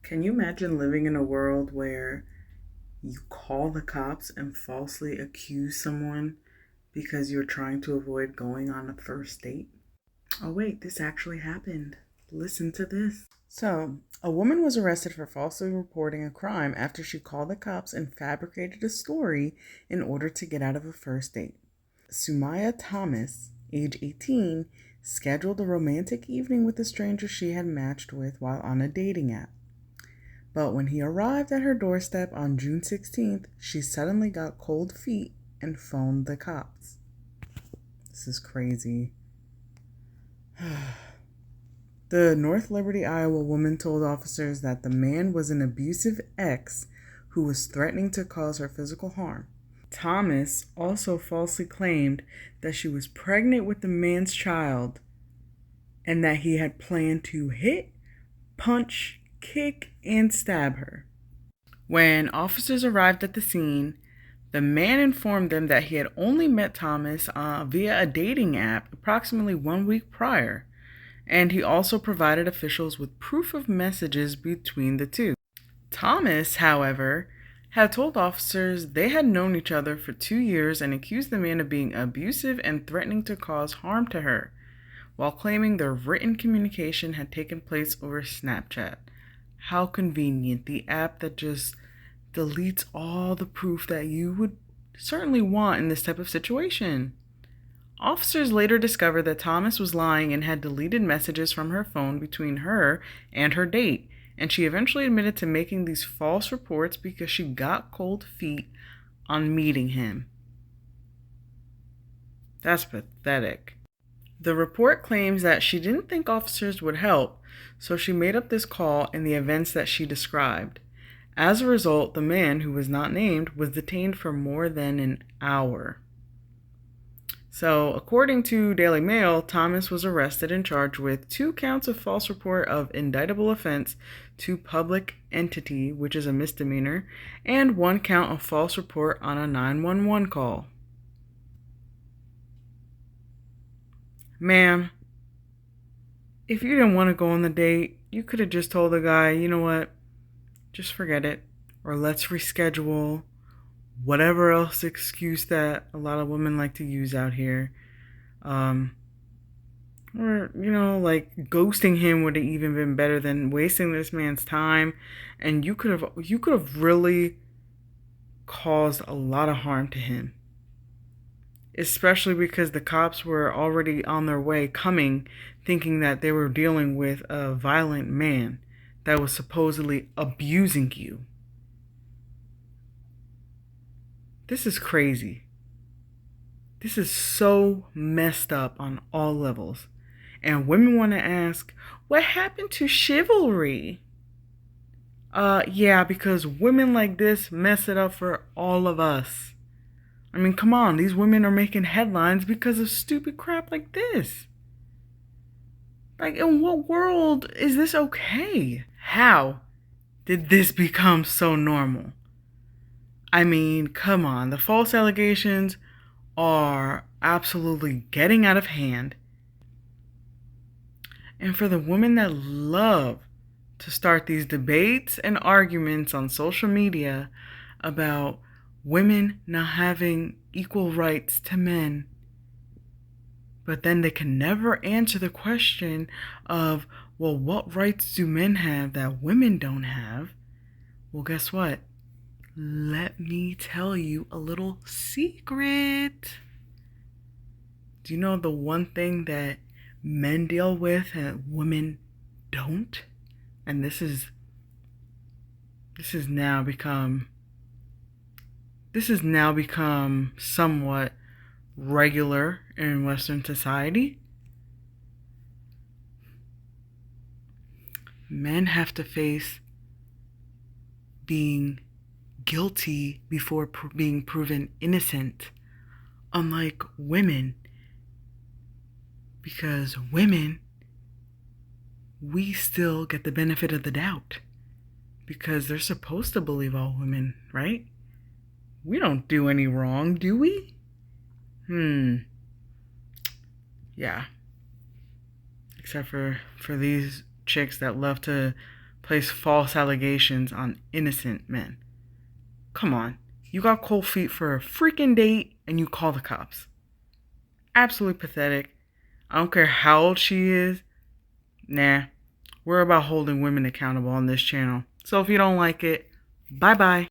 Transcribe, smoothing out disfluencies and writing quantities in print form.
Can you imagine living in a world where you call the cops and falsely accuse someone because you're trying to avoid going on a first date? Oh, wait, this actually happened. Listen to this. So, a woman was arrested for falsely reporting a crime after she called the cops and fabricated a story in order to get out of a first date. Sumaya Thomas, age 18, scheduled a romantic evening with a stranger she had matched with while on a dating app. But when he arrived at her doorstep on June 16th, she suddenly got cold feet and phoned the cops. This is crazy. The North Liberty, Iowa woman told officers that the man was an abusive ex who was threatening to cause her physical harm. Thomas also falsely claimed that she was pregnant with the man's child and that he had planned to hit, punch, kick, and stab her. When officers arrived at the scene, the man informed them that he had only met Thomas via a dating app approximately 1 week prior, and he also provided officials with proof of messages between the two. Thomas, however, had told officers they had known each other for 2 years and accused the man of being abusive and threatening to cause harm to her, while claiming their written communication had taken place over Snapchat. How convenient, the app that just deletes all the proof that you would certainly want in this type of situation. Officers later discovered that Thomas was lying and had deleted messages from her phone between her and her date, and she eventually admitted to making these false reports because she got cold feet on meeting him. That's pathetic. The report claims that she didn't think officers would help, so she made up this call and the events that she described. As a result, the man, who was not named, was detained for more than an hour. So, according to Daily Mail, Thomas was arrested and charged with 2 counts of false report of indictable offense to public entity, which is a misdemeanor, and 1 count of false report on a 911 call. Ma'am, if you didn't want to go on the date, you could have just told the guy, you know what, just forget it, or let's reschedule, whatever else excuse that a lot of women like to use out here. Or, like ghosting him would have even been better than wasting this man's time. And you could have really caused a lot of harm to him. Especially because the cops were already on their way coming, thinking that they were dealing with a violent man that was supposedly abusing you. This is crazy. This is so messed up on all levels. And women want to ask, what happened to chivalry? Yeah, because women like this mess it up for all of us. I mean, come on, these women are making headlines because of stupid crap like this. Like, in what world is this okay? How did this become so normal? I mean, come on, the false allegations are absolutely getting out of hand. And for the women that love to start these debates and arguments on social media about women not having equal rights to men, but then they can never answer the question of, well, what rights do men have that women don't have? Well, guess what? Let me tell you a little secret. Do you know the one thing that men deal with and women don't? And this has now become somewhat regular in Western society. Men have to face being guilty before being proven innocent, unlike women. Because women, we still get the benefit of the doubt because they're supposed to believe all women, right? We don't do any wrong, do we? Yeah. Except for these chicks that love to place false allegations on innocent men. Come on. You got cold feet for a freaking date and you call the cops. Absolutely pathetic. I don't care how old she is. Nah. We're about holding women accountable on this channel. So if you don't like it, bye-bye.